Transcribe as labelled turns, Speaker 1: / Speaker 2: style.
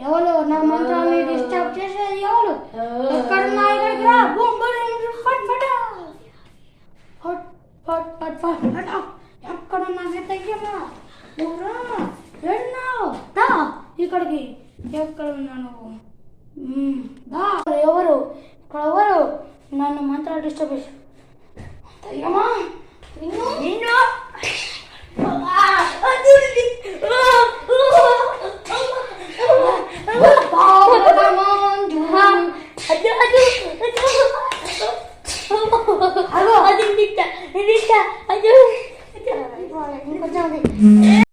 Speaker 1: ఎవరు నా మంత్రాన్ని డిస్టర్బ్ చేసేది? ఎవరు? ఎక్కడున్నా ఇక్కడికి రా. బూమ్ బూమ్ ఫట్ ఫట ఫట్ ఫట్ ఫట్ ఫట్ ఫట. ఎక్కడున్నా వెతయ్యమ్మా. ఊరా ఎన్నావు దా ఇక్కడికి. ఎక్కడున్నా నువ్వు? దా. ఎవరు ఇక్కడ? ఎవరు నన్ను మంత్రాలు డిస్టర్బ్ చేసి? అయ్యమ్మా నిన్ను నిన్ను అది